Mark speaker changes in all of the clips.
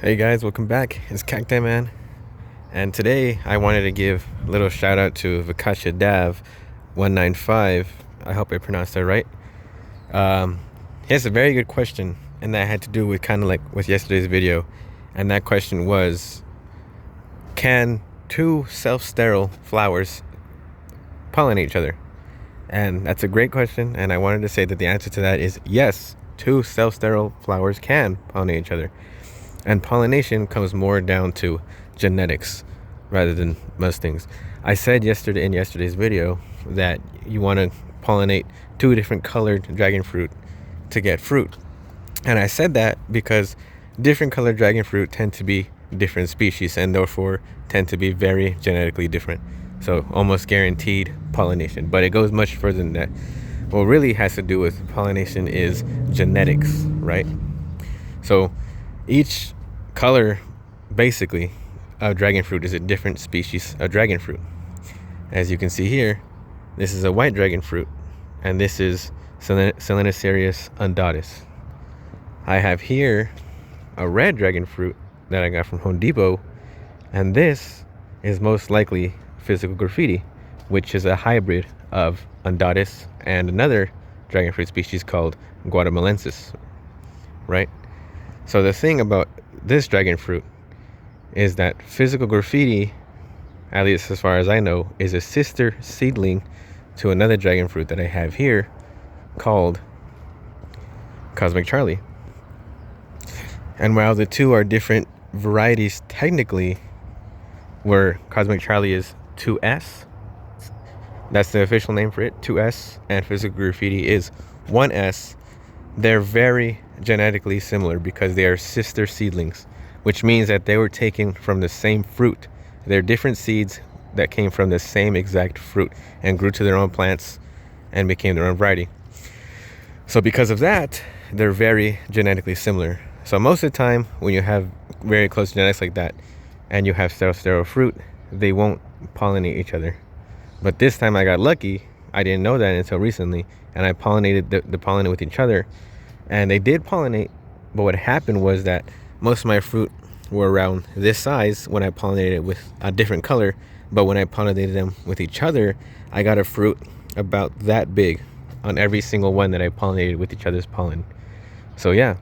Speaker 1: Hey guys, welcome back. It's Cacti Man, and today I wanted to give a little shout out to Vikasha Dav 195. I hope I pronounced that right. He has a very good question, and that had to do with kind of like with yesterday's video. And that question was, can two self-sterile flowers pollinate each other? And that's a great question, and I wanted to say that the answer to that is yes, two self-sterile flowers can pollinate each other. And pollination comes more down to genetics rather than most things. I said in yesterday's video that you want to pollinate two different colored dragon fruit to get fruit. And I said that because different colored dragon fruit tend to be different species and therefore tend to be very genetically different. So almost guaranteed pollination. But it goes much further than that. What really has to do with pollination is genetics, right? So each color basically of dragon fruit is a different species of dragon fruit. As you can see here, this is a white dragon fruit, and this is Selenicereus undatus. I have here a red dragon fruit that I got from Home Depot, and this is most likely physical graffiti, which is a hybrid of undatus and another dragon fruit species called guatemalensis, right? So the thing about this dragon fruit is that physical graffiti, at least as far as I know, is a sister seedling to another dragon fruit that I have here called Cosmic Charlie. And while the two are different varieties technically, where Cosmic Charlie is 2S, that's the official name for it, 2S, and physical graffiti is 1S, they're very genetically similar because they are sister seedlings, which means that they were taken from the same fruit. They're different seeds that came from the same exact fruit and grew to their own plants and became their own variety. So because of that, they're very genetically similar. So most of the time when you have very close genetics like that and you have self-sterile fruit, they won't pollinate each other. But this time I got lucky. I didn't know that until recently, and I pollinated the pollen with each other, and they did pollinate. But what happened was that most of my fruit were around this size when I pollinated it with a different color, but when I pollinated them with each other, I got a fruit about that big on every single one that I pollinated with each other's pollen. So yeah,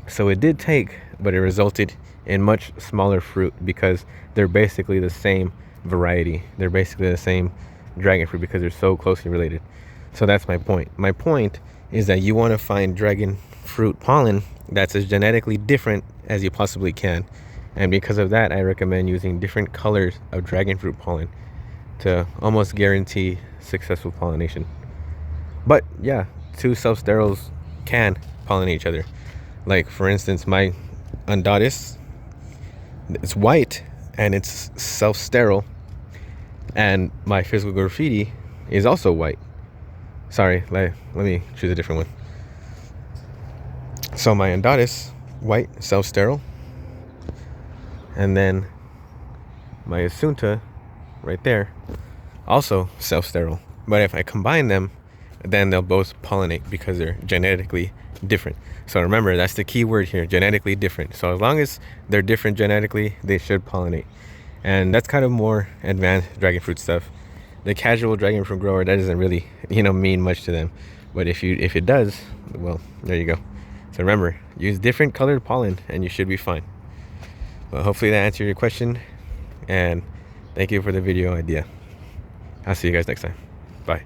Speaker 1: so it did take, but it resulted in much smaller fruit because they're basically the same variety. They're basically the same dragon fruit because they're so closely related. So that's my point. My point is that you want to find dragon fruit pollen that's as genetically different as you possibly can. And because of that, I recommend using different colors of dragon fruit pollen to almost guarantee successful pollination. But yeah, two self-steriles can pollinate each other. Like for instance, my undatus, it's white and it's self-sterile, and my physical graffiti is also white. Sorry, let me choose a different one. So my undatus, white, self-sterile, and then my asunta right there, also self-sterile. But if I combine them, then they'll both pollinate because they're genetically different. So remember, that's the key word here, genetically different. So as long as they're different genetically, they should pollinate. And that's kind of more advanced dragon fruit stuff. The casual dragon fruit grower, that doesn't really, mean much to them. But if it does, well, there you go. So remember, use different colored pollen and you should be fine. Well, hopefully that answered your question. And thank you for the video idea. I'll see you guys next time. Bye.